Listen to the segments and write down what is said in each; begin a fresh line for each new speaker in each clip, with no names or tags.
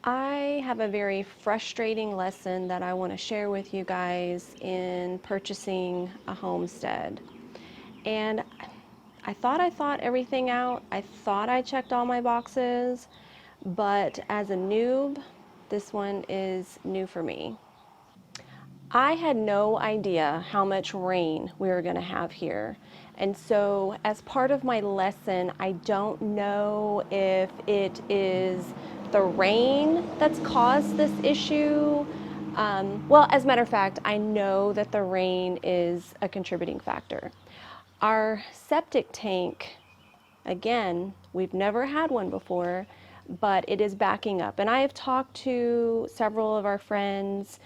I have a very frustrating lesson that I want to share with you guys in purchasing a homestead. And I thought everything out. I thought I checked all my boxes, but as a noob, this one is new for me. I had no idea how much rain we were going to have here. And so, as part of my lesson, I don't know if it is the rain that's caused this issue. Well, as a matter of fact, I know that the rain is a contributing factor. Our septic tank, again, we've never had one before, but it is backing up. And I have talked to several of our friends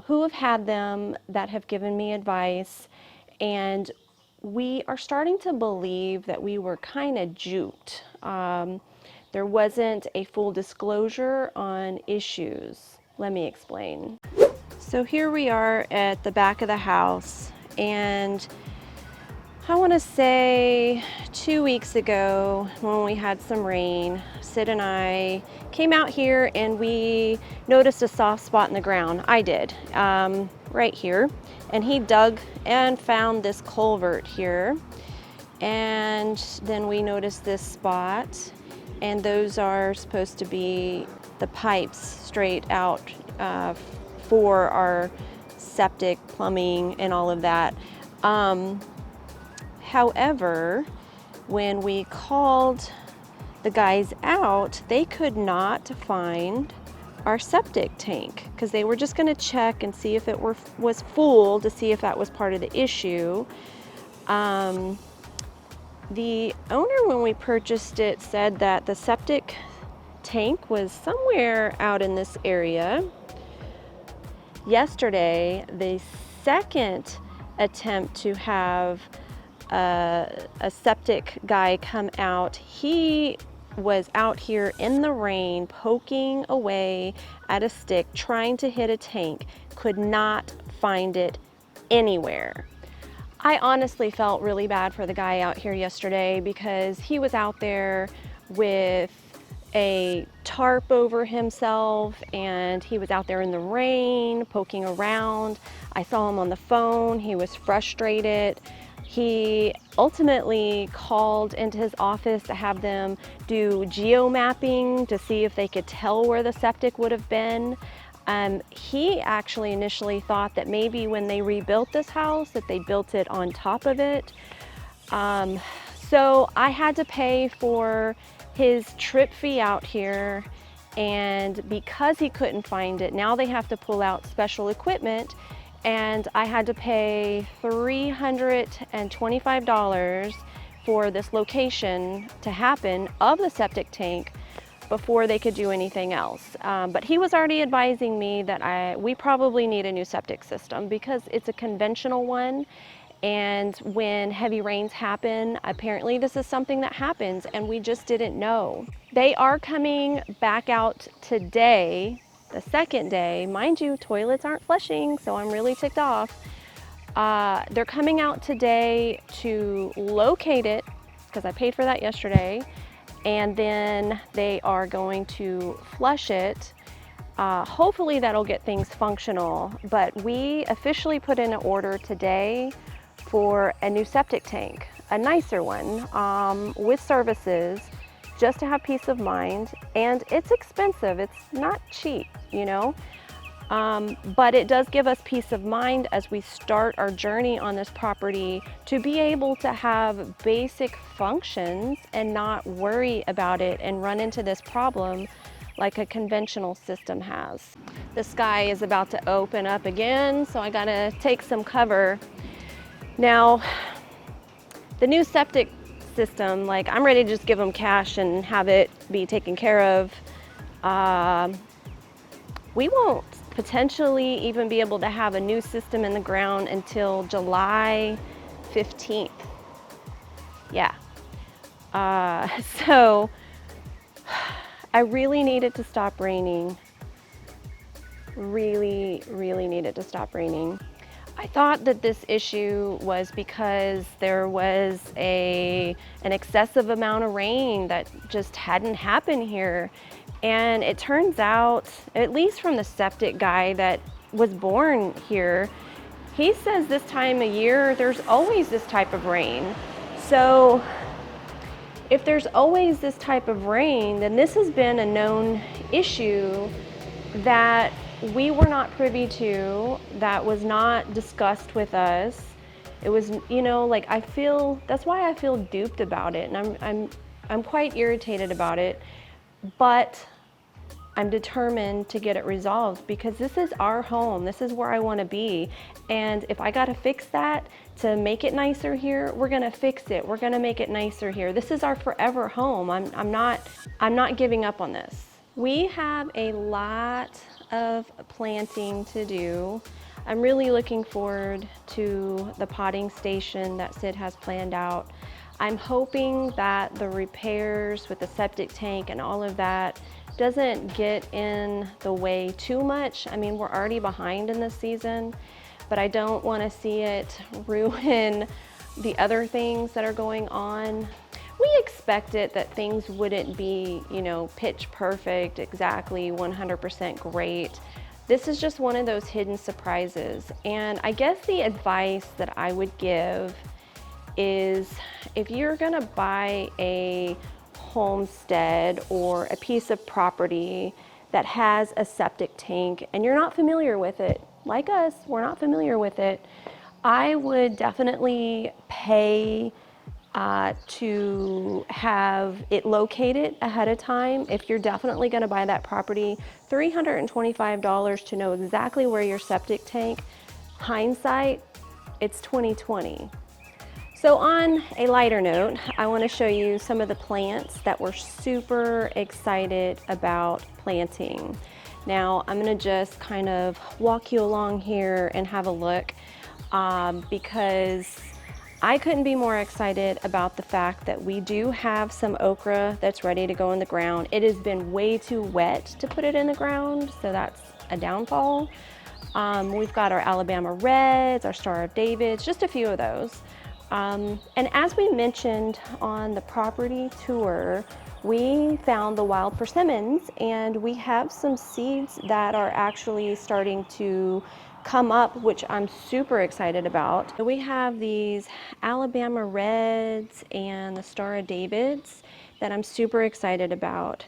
who have had them that have given me advice, and we are starting to believe that we were kind of juked. There wasn't a full disclosure on issues. Let me explain. So here we are at the back of the house, and I want to say 2 weeks ago when we had some rain, Sid and I came out here and we noticed a soft spot in the ground. I did, right here. And he dug and found this culvert here. And then we noticed this spot, and those are supposed to be the pipes straight out for our septic, plumbing, and all of that. However, when we called the guys out, they could not find our septic tank because they were just going to check and see if it was full to see if that was part of the issue. The owner, when we purchased it, said that the septic tank was somewhere out in this area. Yesterday, the second attempt to have a septic guy come out, he was out here in the rain poking away at a stick trying to hit a tank, could not find it anywhere. I honestly felt really bad for the guy out here yesterday because he was out there with a tarp over himself and he was out there in the rain poking around. I saw him on the phone. He was frustrated. He ultimately called into his office to have them do geomapping to see if they could tell where the septic would have been. He actually initially thought that maybe when they rebuilt this house that they built it on top of it. So I had to pay for his trip fee out here, and because he couldn't find it, now they have to pull out special equipment, and I had to pay $325 for this location to happen of the septic tank before they could do anything else. But he was already advising me that we probably need a new septic system because it's a conventional one, and when heavy rains happen, apparently this is something that happens and we just didn't know. They are coming back out today, the second day. Mind you, toilets aren't flushing, so I'm really ticked off. They're coming out today to locate it because I paid for that yesterday, and then they are going to flush it. Hopefully that'll get things functional, but we officially put in an order today for a new septic tank, a nicer one, with services, just to have peace of mind. And it's expensive, it's not cheap, you know, but it does give us peace of mind as we start our journey on this property to be able to have basic functions and not worry about it and run into this problem like a conventional system has. The sky is about to open up again, so I gotta take some cover. Now, the new septic system, like, I'm ready to just give them cash and have it be taken care of. We won't potentially even be able to have a new system in the ground until July 15th. Yeah. So I really needed to stop raining. Really needed to stop raining. I thought that this issue was because there was an excessive amount of rain that just hadn't happened here. And it turns out, at least from the septic guy that was born here, he says this time of year, there's always this type of rain. So if there's always this type of rain, then this has been a known issue that we were not privy to, that was not discussed with us. It was, you know, like I feel, that's why I feel duped about it, and I'm quite irritated about it, but I'm determined to get it resolved because this is our home. This is where I want to be. And if I got to fix that to make it nicer here, we're going to fix it. We're going to make it nicer here. This is our forever home. I'm not giving up on this. We have a lot of planting to do. I'm really looking forward to the potting station that Sid has planned out. I'm hoping that the repairs with the septic tank and all of that doesn't get in the way too much. I mean, we're already behind in this season, but I don't want to see it ruin the other things that are going on. We expected that things wouldn't be, you know, pitch perfect, exactly 100% great. This is just one of those hidden surprises. And I guess the advice that I would give is if you're gonna buy a homestead or a piece of property that has a septic tank and you're not familiar with it, like us, we're not familiar with it, I would definitely pay to have it located ahead of time. If you're definitely going to buy that property, $325 to know exactly where your septic tank. Hindsight, it's 2020. So on a lighter note, I want to show you some of the plants that we're super excited about planting. Now I'm going to just kind of walk you along here and have a look because I couldn't be more excited about the fact that we do have some okra that's ready to go in the ground. It has been way too wet to put it in the ground, so that's a downfall. We've got our Alabama Reds, our Star of Davids, just a few of those. And as we mentioned on the property tour, we found the wild persimmons, and we have some seeds that are actually starting to come up, which I'm super excited about. We have these Alabama Reds and the Star of Davids that I'm super excited about.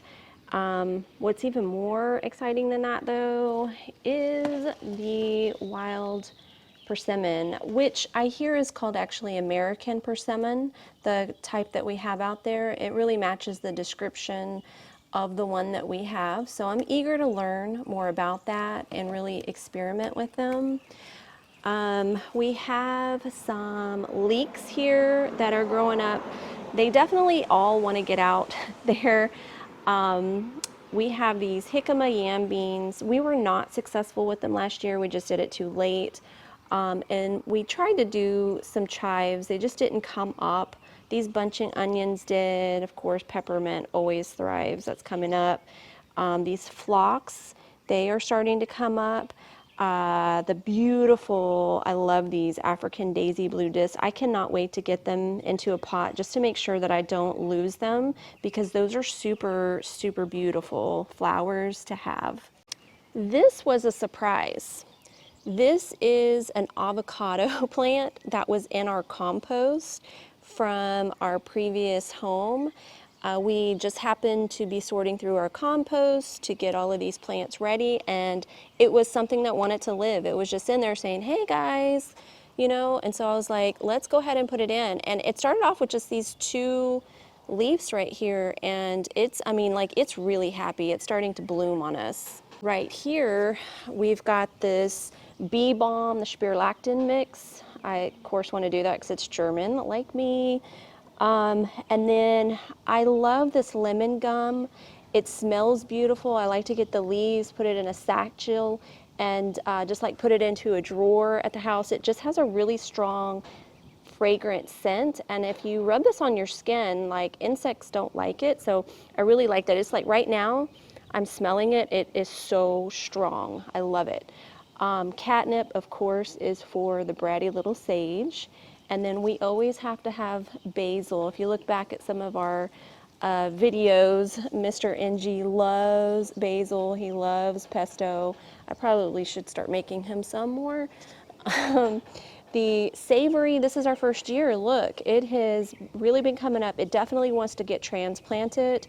What's even more exciting than that though is the wild persimmon, which I hear is called actually American persimmon, the type that we have out there. It really matches the description of the one that we have. So I'm eager to learn more about that and really experiment with them. We have some leeks here that are growing up. They definitely all want to get out there. We have these jicama yam beans. We were not successful with them last year. We just did it too late. And we tried to do some chives. They just didn't come up. These bunching onions did. Of course, peppermint always thrives. That's coming up. These phlox, they are starting to come up. The beautiful, I love these African daisy blue discs. I cannot wait to get them into a pot just to make sure that I don't lose them, because those are super, super beautiful flowers to have. This was a surprise. This is an avocado plant that was in our compost from our previous home. We just happened to be sorting through our compost to get all of these plants ready, and it was something that wanted to live. It was just in there saying, hey guys, you know, and so I was like, let's go ahead and put it in. And it started off with just these two leaves right here, and it's, I mean, like, it's really happy. It's starting to bloom on us. Right here, we've got this bee balm, the spirulactin mix. I, of course, want to do that because it's German, like me. And then I love this lemon gum. It smells beautiful. I like to get the leaves, put it in a satchel, and just like put it into a drawer at the house. It just has a really strong fragrant scent, and if you rub this on your skin, like, insects don't like it, so I really like that. It's like right now I'm smelling it. It is so strong. I love it. Catnip, of course, is for the bratty little sage. And then we always have to have basil. If you look back at some of our videos. Mr. NG loves basil, he loves pesto. I probably should start making him some more. The savory, this is our first year. Look, it has really been coming up. It definitely wants to get transplanted.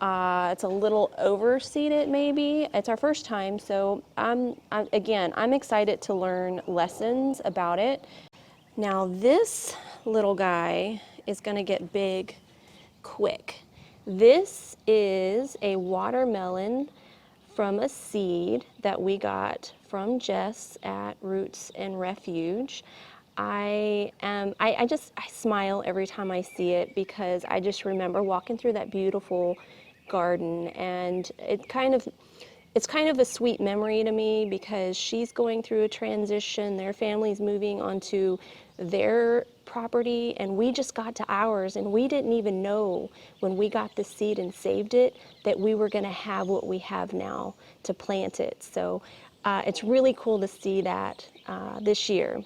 It's a little overseeded maybe. It's our first time, so I'm excited to learn lessons about it. Now this little guy is gonna get big quick. This is a watermelon from a seed that we got from Jess at Roots and Refuge. I smile every time I see it because I just remember walking through that beautiful garden, and it's kind of a sweet memory to me because she's going through a transition. Their family's moving onto their property, and we just got to ours, and we didn't even know when we got the seed and saved it that we were going to have what we have now to plant it. So it's really cool to see that this year.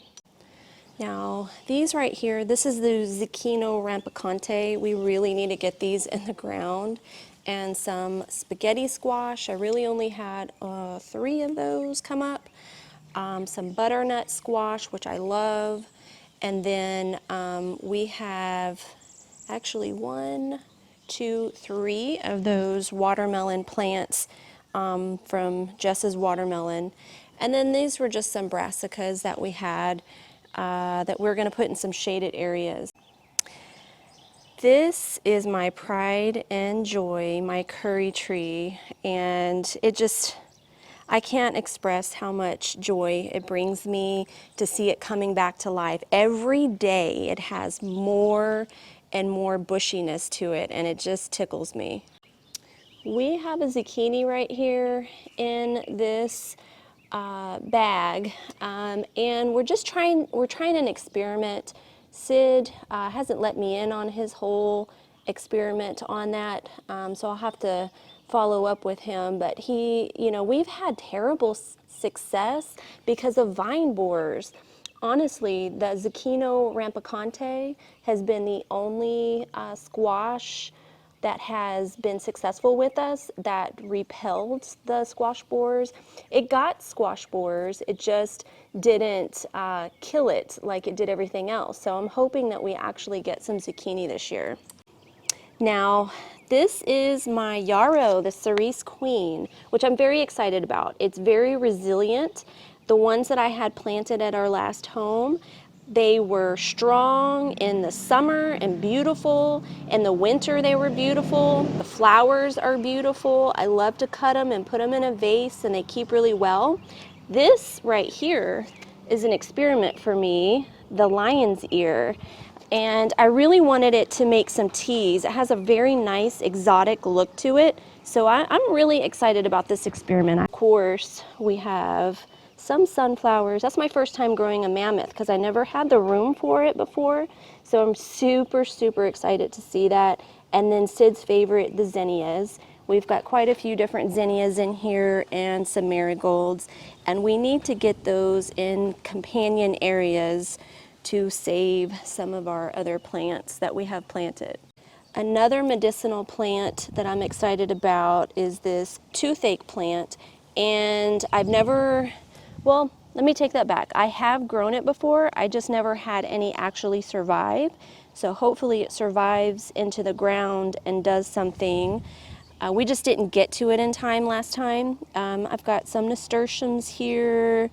Now, these right here, this is the zucchino rampicante. We really need to get these in the ground. And some spaghetti squash. I really only had 3 of those come up. Some butternut squash, which I love. And then we have actually 1, 2, 3 of those watermelon plants from Jess's watermelon. And then these were just some brassicas that we had that we're going to put in some shaded areas. This is my pride and joy, my curry tree, and I can't express how much joy it brings me to see it coming back to life. Every day it has more and more bushiness to it, and it just tickles me. We have a zucchini right here in this bag, and we're trying an experiment. Sid hasn't let me in on his whole experiment on that, so I'll have to follow up with him. But we've had terrible success because of vine borers. Honestly, the zucchino rampicante has been the only squash that has been successful with us that repelled the squash borers. It got squash borers, it just didn't kill it like it did everything else. So I'm hoping that we actually get some zucchini this year. Now, this is my yarrow, the cerise queen, which I'm very excited about. It's very resilient. The ones that I had planted at our last home, they were strong in the summer and beautiful. In the winter, they were beautiful. The flowers are beautiful. I love to cut them and put them in a vase, and they keep really well. This right here is an experiment for me, the lion's ear. And I really wanted it to make some teas. It has a very nice exotic look to it. So I'm really excited about this experiment. Of course, we have some sunflowers. That's my first time growing a mammoth because I never had the room for it before. So I'm super, super excited to see that. And then Sid's favorite, the zinnias. We've got quite a few different zinnias in here and some marigolds. And we need to get those in companion areas to save some of our other plants that we have planted. Another medicinal plant that I'm excited about is this toothache plant. And well, let me take that back. I have grown it before, I just never had any actually survive. So hopefully it survives into the ground and does something. We just didn't get to it in time last time. I've got some nasturtiums here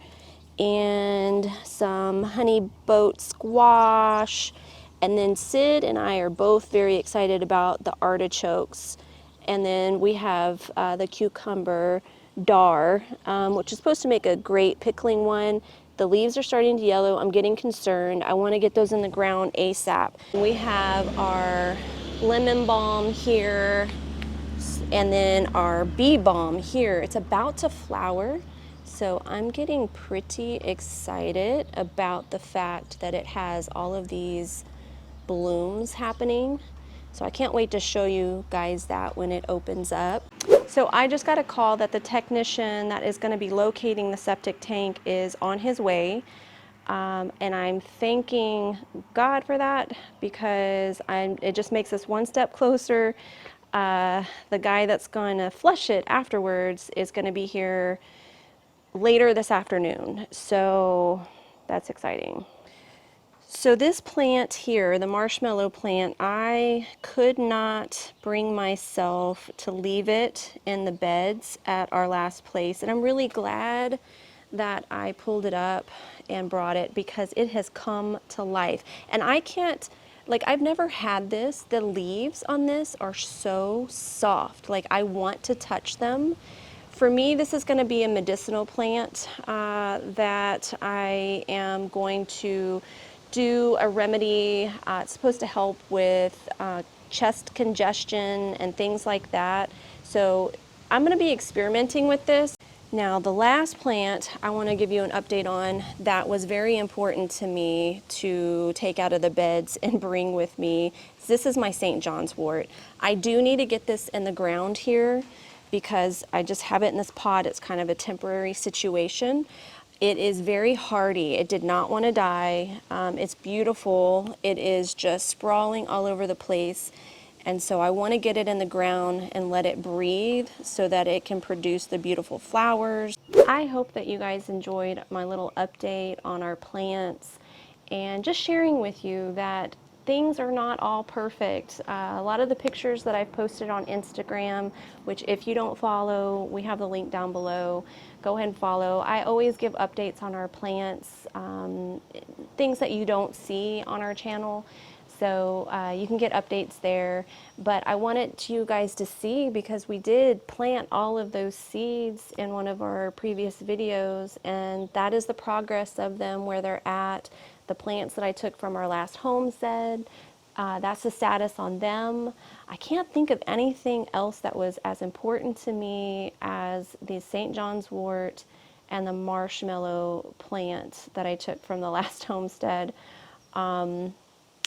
and some honey boat squash. And then Sid and I are both very excited about the artichokes. And then we have the cucumber dar, which is supposed to make a great pickling one. The leaves are starting to yellow. I'm getting concerned. I want to get those in the ground ASAP. We have our lemon balm here, and then our bee balm here. It's about to flower. So I'm getting pretty excited about the fact that it has all of these blooms happening. So I can't wait to show you guys that when it opens up. So I just got a call that the technician that is going to be locating the septic tank is on his way. And I'm thanking God for that because it just makes us one step closer. The guy that's going to flush it afterwards is going to be here later this afternoon. So that's exciting. So this plant here, the marshmallow plant, I could not bring myself to leave it in the beds at our last place. And I'm really glad that I pulled it up and brought it because it has come to life. And I can't, like, I've never had this. The leaves on this are so soft. Like, I want to touch them. For me, this is going to be a medicinal plant that I am going to do a remedy. It's supposed to help with chest congestion and things like that. So I'm going to be experimenting with this. Now, the last plant I want to give you an update on that was very important to me to take out of the beds and bring with me. This is my St. John's wort. I do need to get this in the ground here because I just have it in this pot. It's kind of a temporary situation. It is very hardy. It did not want to die. It's beautiful. It is just sprawling all over the place. And so I want to get it in the ground and let it breathe so that it can produce the beautiful flowers. I hope that you guys enjoyed my little update on our plants and just sharing with you that things are not all perfect. A lot of the pictures that I've posted on Instagram, which if you don't follow, we have the link down below. Go ahead and follow. I always give updates on our plants, things that you don't see on our channel. So you can get updates there. But I wanted you guys to see because we did plant all of those seeds in one of our previous videos, and that is the progress of them, where they're at. The plants that I took from our last homestead, that's the status on them. I can't think of anything else that was as important to me as the St. John's wort and the marshmallow plant that I took from the last homestead.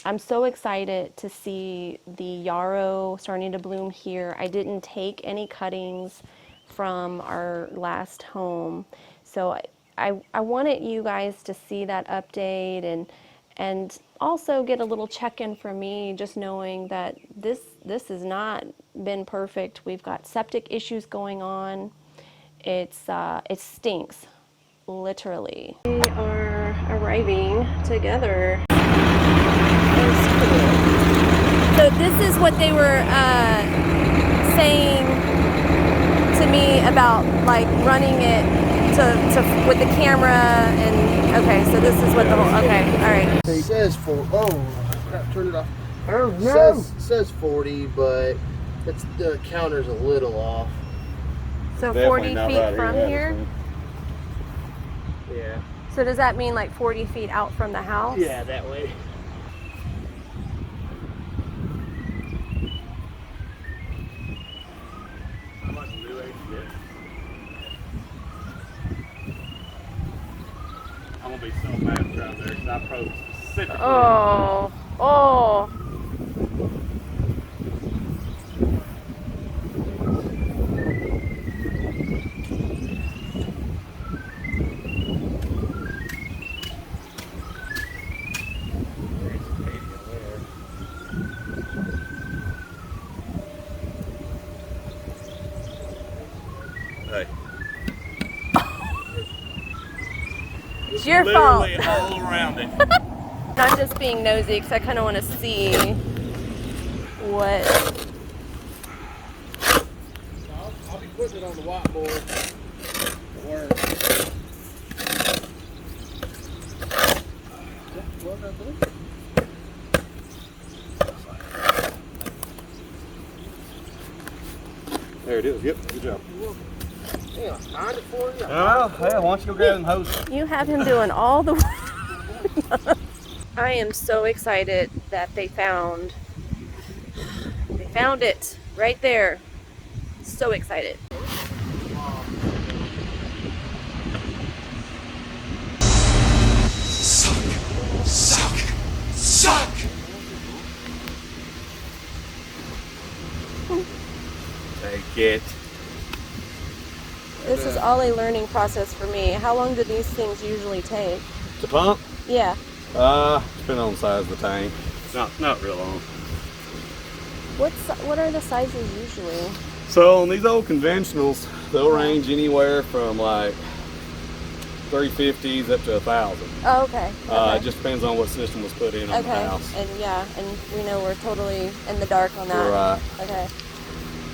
I'm so excited to see the yarrow starting to bloom here. I didn't take any cuttings from our last home. So I wanted you guys to see that update and also get a little check-in from me, just knowing that this has not been perfect. We've got septic issues going on. It stinks, literally. We are arriving together. So this is what they were saying to me about like running it to with the camera and okay. So this is what the whole okay. All right.
It says crap, turn it off.
Oh no!
Says 40, but the counter's a little off.
So 40 feet
right
from here.
Yeah.
So does that mean like 40 feet out from the house?
Yeah, that way.
I'm gonna be so mad around there because I probed specifically.
Oh, oh.
Hey.
It's your fault.
Literally all around it.
I'm just being nosy because I kind of want to see what.
I'll be putting it on the whiteboard. Where?
There it is. Yep. Good job.
Yeah, find it for you.
Oh, yeah. Why don't you go grab them hose?
You have him doing all the work. I am so excited that they found it right there. So excited.
Suck!
Take it.
This is all a learning process for me. How long do these things usually take?
To pump?
Yeah.
Depending on the size of the tank. Not real long.
What are the sizes usually?
So on these old conventionals, they'll range anywhere from like 350s up to 1,000.
Oh, okay.
It just depends on what system was put in on the house.
And yeah, and we know we're totally in the dark on that.
Right.
Okay.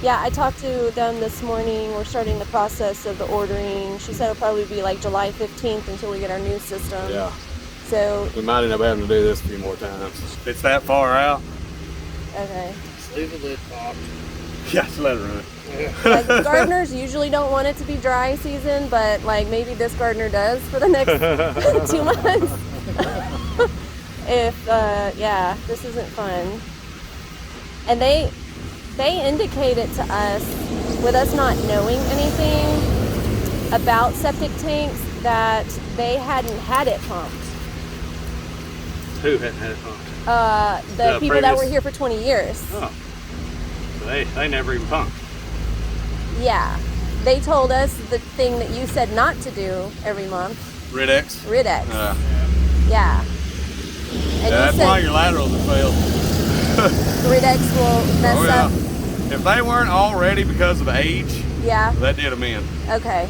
Yeah, I talked to them this morning. We're starting the process of the ordering. She said it'll probably be like July 15th until we get our new system.
Yeah.
So,
We might end up having to do this a few more times. If it's that far out,
okay.
Just leave the lid popped.
yeah, just let it run.
Like, gardeners usually don't want it to be dry season, but like maybe this gardener does for the next 2 months. Yeah, this isn't fun. And they indicated to us, with us not knowing anything about septic tanks, that they hadn't had it pumped.
Who hadn't had it pumped?
The people that were
previous-
here for 20 years.
Oh. So they never even pumped.
Yeah. They told us the thing that you said not to do every month.
Rid-X?
Rid-X. Yeah. And
That's
you
why
said
your laterals have failed.
Rid-X will mess
Oh yeah.
up.
If they weren't already because of the age,
Yeah.
that did them in.
Okay.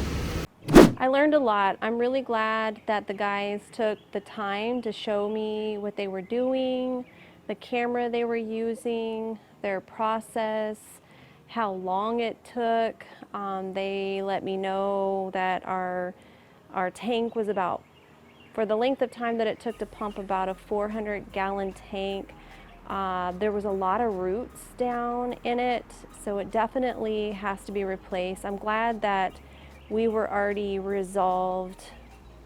I learned a lot. I'm really glad that the guys took the time to show me what they were doing, the camera they were using, their process, how long it took. They let me know that our tank was about, for the length of time that it took to pump, about a 400-gallon tank. There was a lot of roots down in it, so it definitely has to be replaced. I'm glad that we were already resolved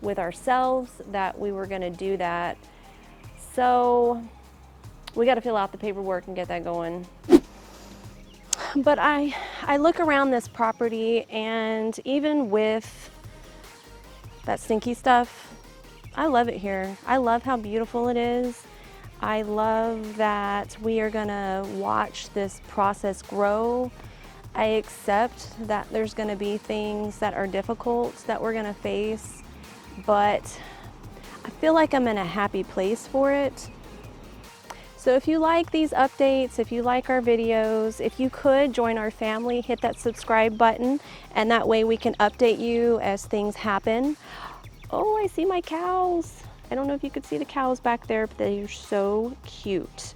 with ourselves that we were going to do that. So we got to fill out the paperwork and get that going. But I look around this property, and even with that stinky stuff, I love it here. I love how beautiful it is. I love that we are gonna watch this process grow. I accept that there's gonna be things that are difficult that we're gonna face, but I feel like I'm in a happy place for it. So if you like these updates, if you like our videos, if you could join our family, hit that subscribe button, and that way we can update you as things happen. Oh, I see my cows. I don't know if you could see the cows back there, but they're so cute.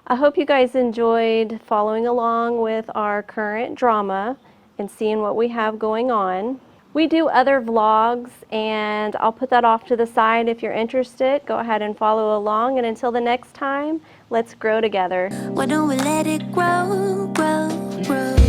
I hope you guys enjoyed following along with our current drama and seeing what we have going on. We do other vlogs, and I'll put that off to the side. If you're interested, go ahead and follow along. And until the next time, let's grow together.
Why don't we let it grow, grow, grow?